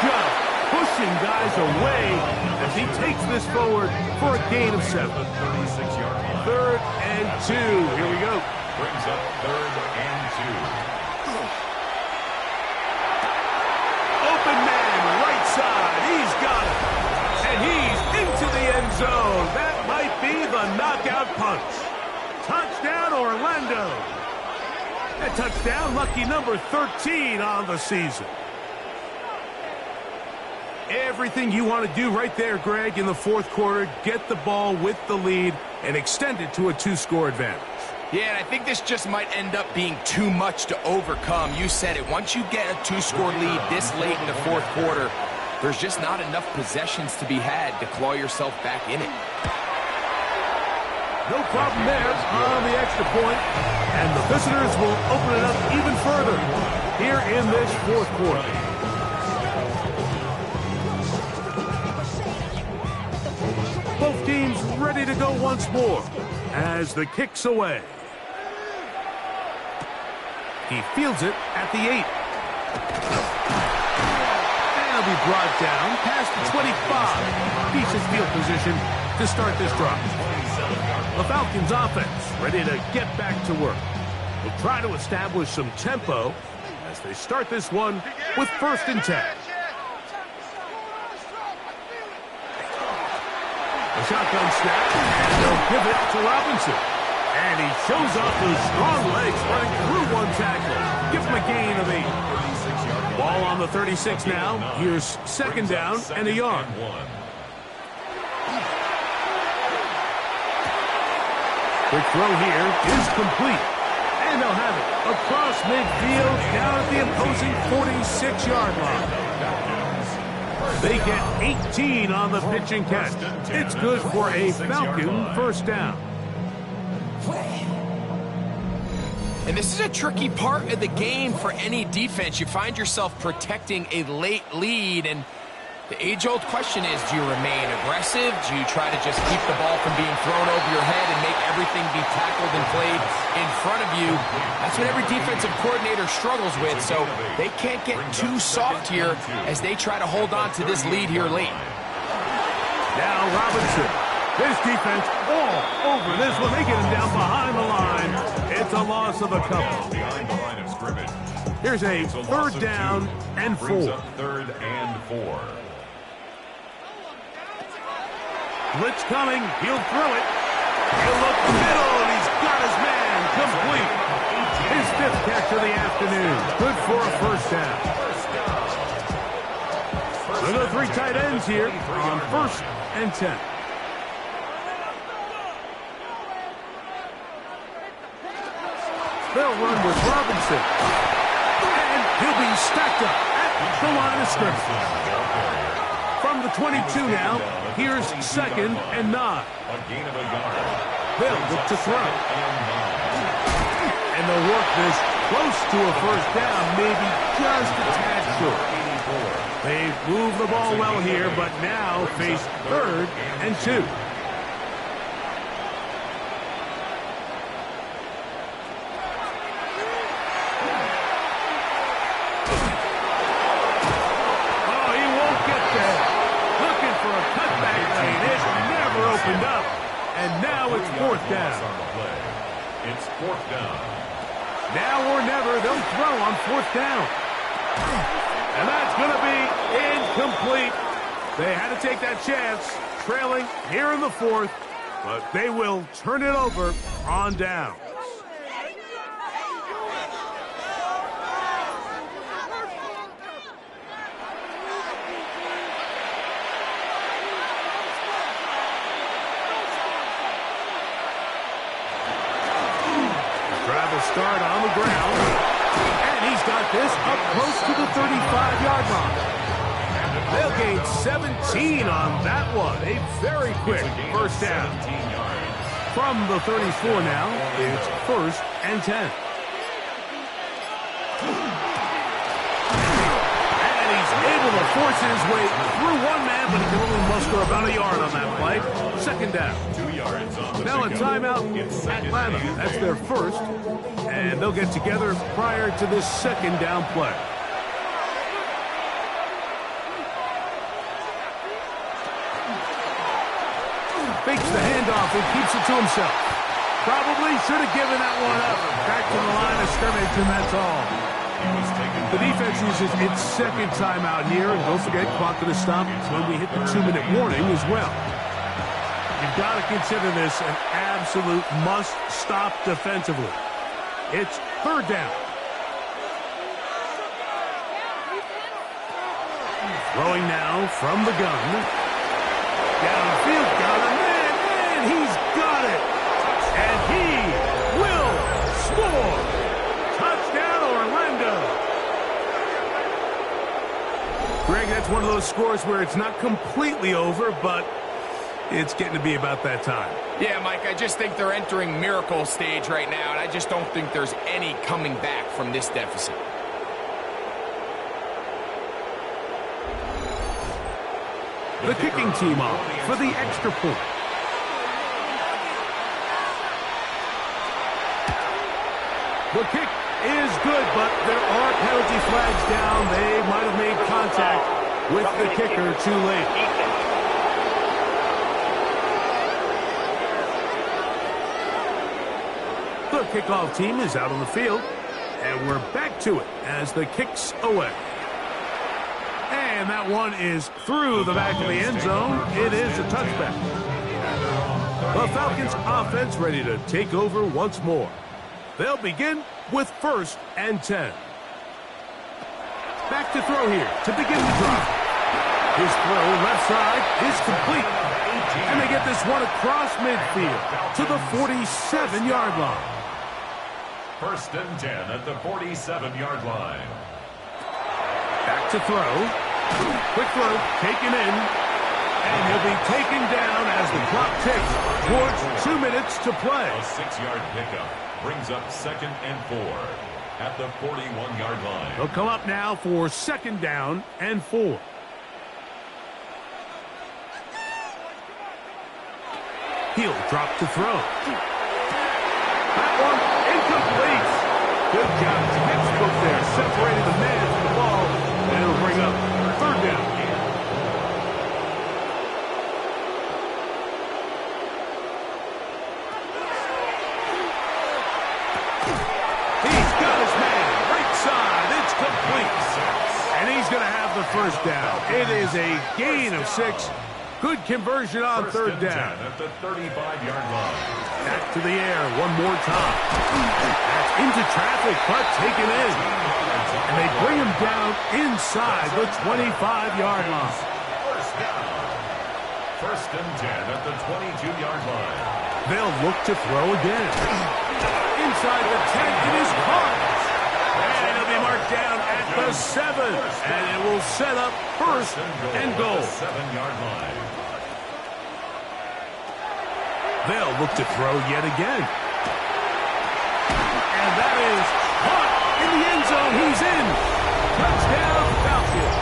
Speaker 1: Just pushing guys away as he takes this forward for a gain of 7.
Speaker 3: 36-yard line.
Speaker 1: 3rd and 2. Here we go.
Speaker 3: Brings up 3rd and 2.
Speaker 1: Open man, right side. He's got it. And he's into the end zone. That might be the knockout punch. Touchdown, Orlando. A touchdown, lucky number 13 on the season. Everything you want to do right there, Greg, in the 4th quarter. Get the ball with the lead and extend it to a 2-score advantage.
Speaker 2: Yeah, and I think this just might end up being too much to overcome. You said it. Once you get a 2-score lead this late in the 4th quarter, there's just not enough possessions to be had to claw yourself back in it.
Speaker 1: No problem there on the extra point. And the visitors will open it up even further here in this 4th quarter. Both teams ready to go once more as the kick's away. He fields it at the 8. And he'll be brought down past the 25. Decent field position to start this drive. The Falcons offense ready to get back to work. They'll try to establish some tempo as they start this one with 1st and 10. A shotgun snap, and they'll give it to Robinson. And he shows off those strong legs running through one tackle. Gives him a gain of 8. Ball on the 36 now. Here's 2nd down and a yard. Quick throw here is complete. And they'll have it across midfield down at the opposing 46-yard line. They get 18 on the pitch and catch. It's good for a Falcon first down.
Speaker 2: And this is a tricky part of the game for any defense. You find yourself protecting a late lead, and the age-old question is, do you remain aggressive? Do you try to just keep the ball from being thrown over your head and make everything be tackled and played in front of you? That's what every defensive coordinator struggles with, so they can't get too soft here as they try to hold on to this lead here late.
Speaker 1: Now Robinson. This defense all over this one. They get him down behind the line. It's a loss of a couple.
Speaker 3: Behind the line of scrimmage.
Speaker 1: Here's a 3rd down and 4.
Speaker 3: 3rd and 4.
Speaker 1: Blitz coming. He'll throw it. He'll look middle, and he's got his man complete. His 5th catch of the afternoon. Good for a first down. We'll go 3 tight ends here on 1st and 10. They'll run with Robinson. And he'll be stacked up at the line of scrimmage. From the 22 now, here's 2nd and 9.
Speaker 3: A gain of a yard.
Speaker 1: They'll look to throw. And they'll work this close to a first down, maybe just a tad short. They've moved the ball well here, but now face 3rd and 2. Opened up, and now it's 4th down.
Speaker 3: It's 4th down.
Speaker 1: Now or never, they'll throw on 4th down. And that's going to be incomplete. They had to take that chance, trailing here in the 4th, but they will turn it over on down. Start on the ground, and he's got this up close to the 35-yard line. They'll gain 17 on that one. A very quick first down. From the 34 now, it's 1st and 10. And he's able to force his way through one man, but he can only muster about a yard on that play. 2nd down.
Speaker 3: 2 yards on the
Speaker 1: now a timeout, Atlanta. That's their first. And they'll get together prior to this 2nd down play. Fakes the handoff and keeps it to himself. Probably should have given that one up. Back to the line of scrimmage, and that's all. The defense uses its 2nd timeout here. And don't forget, clock going to stop when we hit the 2-minute warning as well. You've got to consider this an absolute must-stop defensively. It's 3rd down. Throwing now from the gun. Downfield, got a man, and he's got it. And he will score. Touchdown, Orlando. Greg, that's one of those scores where it's not completely over, but it's getting to be about that time.
Speaker 2: Yeah, Mike, I just think they're entering miracle stage right now, and I just don't think there's any coming back from this deficit.
Speaker 1: The kicking team on for the extra point. The kick is good, but there are penalty flags down. They might have made contact with the kicker too late. The kickoff team is out on the field, and we're back to it as the kick's away. And that one is through the back of the end zone. It is a touchback. The Falcons offense ready to take over once more. They'll begin with 1st and 10. Back to throw here to begin the drive. His throw left side is complete. And they get this one across midfield to the 47-yard line.
Speaker 3: 1st and 10 at the 47-yard line.
Speaker 1: Back to throw. Quick throw, taken in. And he'll be taken down as the clock ticks towards 2 minutes to play.
Speaker 3: A 6-yard pickup brings up 2nd and 4 at the 41-yard line.
Speaker 1: He'll come up now for 2nd down and 4. He'll drop to throw. That one incomplete. Good job. Textbook there, separating the man from the ball. And it'll bring up 3rd down. He's got his man. Right side. It's complete. And he's going to have the 1st down. It is a gain of 6. Good conversion on 3rd down.
Speaker 3: At the 35-yard line.
Speaker 1: Back to the air one more time. That's into traffic, but taken in. And they bring him down inside the 25-yard line.
Speaker 3: 1st down. 1st and 10 at the 22-yard line.
Speaker 1: They'll look to throw again. Inside the 10, it is caught. And it'll be marked down at the 7. And it will set up first and goal.
Speaker 3: 7-yard line.
Speaker 1: They'll look to throw yet again. And that is caught in the end zone. He's in. Touchdown, Falcons.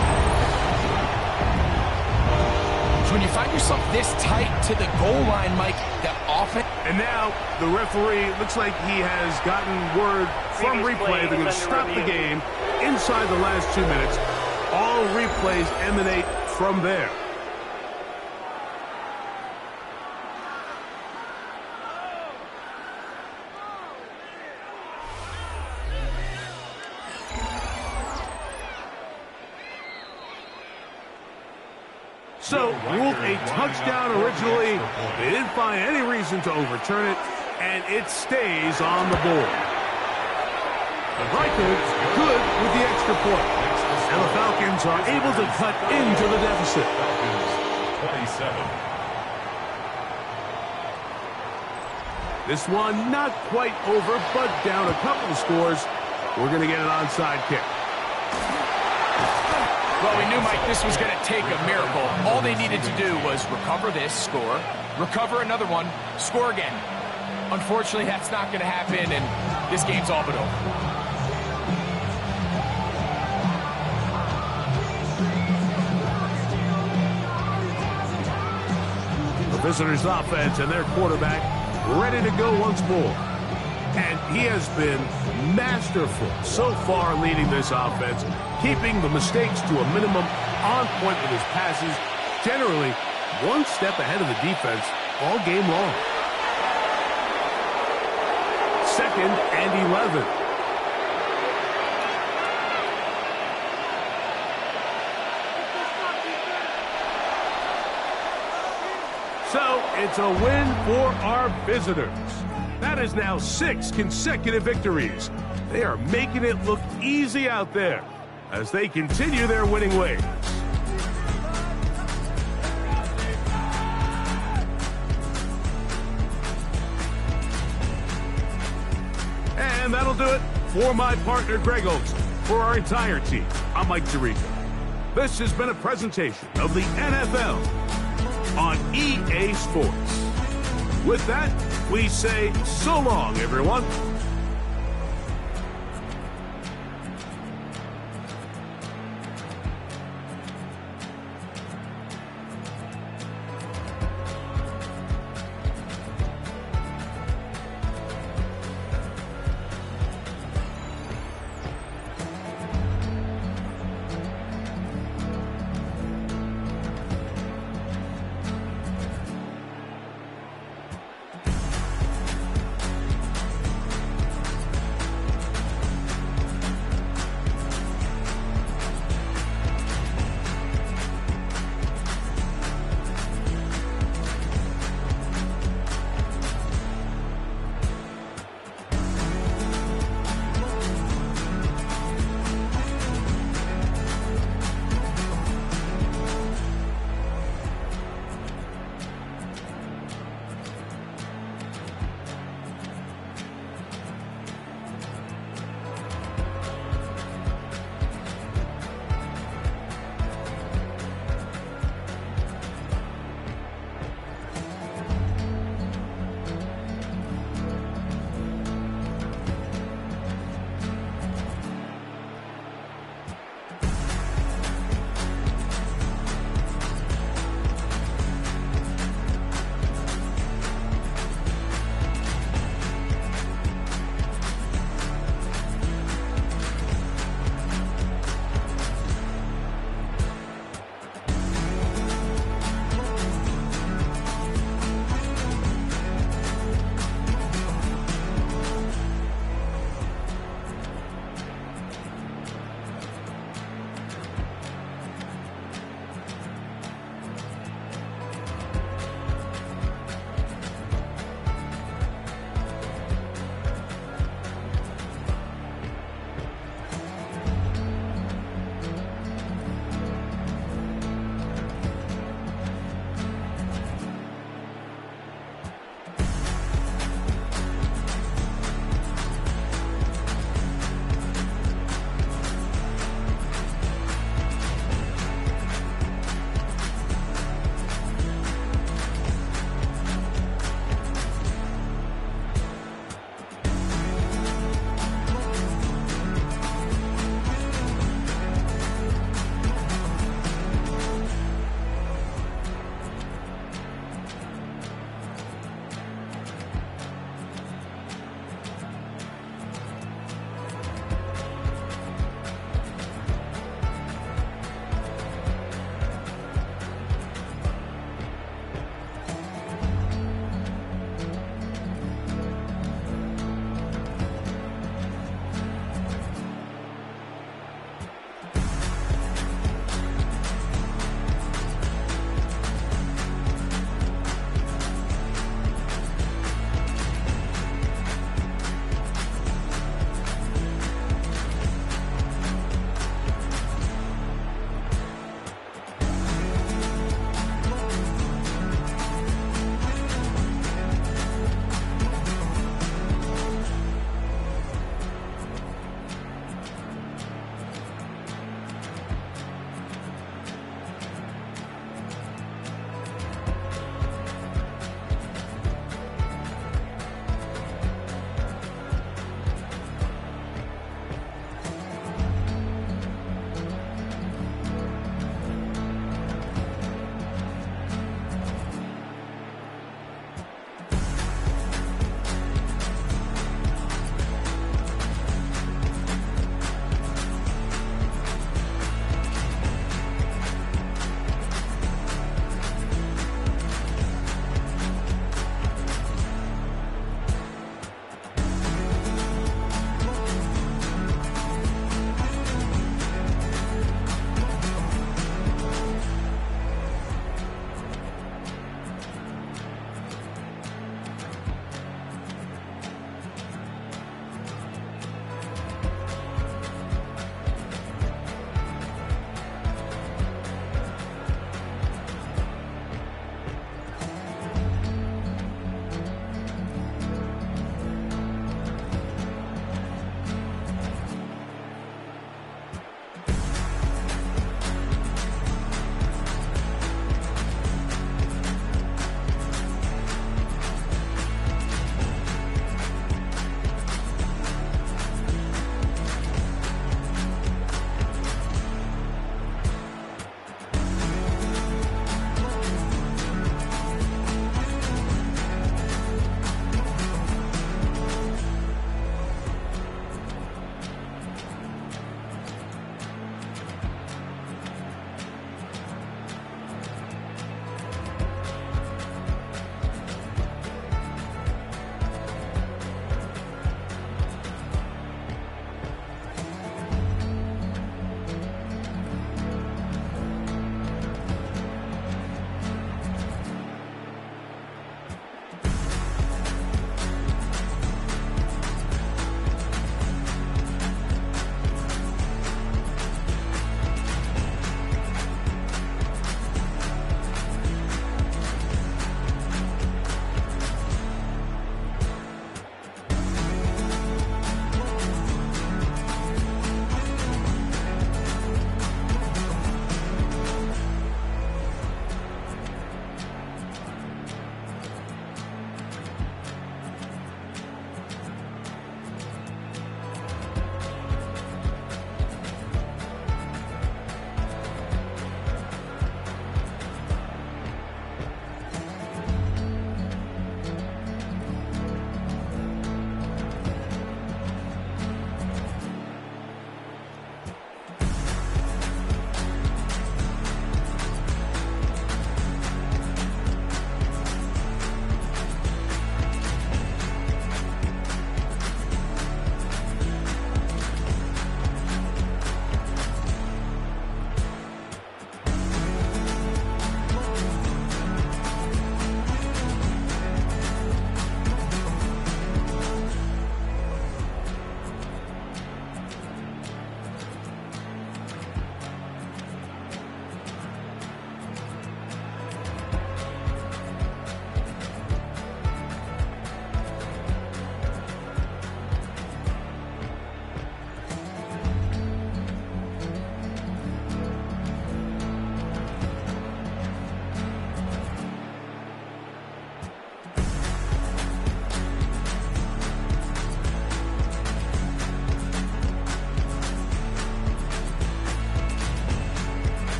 Speaker 2: So when you find yourself this tight to the goal line, Mike, the offense...
Speaker 1: And now the referee looks like he has gotten word from replay. They're going to stop the game inside the last 2 minutes. All replays emanate from there. So, ruled a touchdown originally. They didn't find any reason to overturn it, and it stays on the board. The Vikings good with the extra point. And the Falcons are able to cut into the deficit.
Speaker 3: Falcons 27.
Speaker 1: This one not quite over, but down a couple of scores. We're going to get an onside kick.
Speaker 2: Well, we knew, Mike, this was going to take a miracle. All they needed to do was recover this, score, recover another one, score again. Unfortunately, that's not going to happen, and this game's all but over.
Speaker 1: The visitors' offense and their quarterback ready to go once more. And he has been masterful so far leading this offense, keeping the mistakes to a minimum, on point with his passes, generally one step ahead of the defense all game long. 2nd and 11. So it's a win for our visitors. That is now 6 consecutive victories. They are making it look easy out there as they continue their winning ways. And that'll do it for my partner, Greg Olson. For our entire team, I'm Mike Tirico. This has been a presentation of the NFL on EA Sports. With that, we say so long, everyone.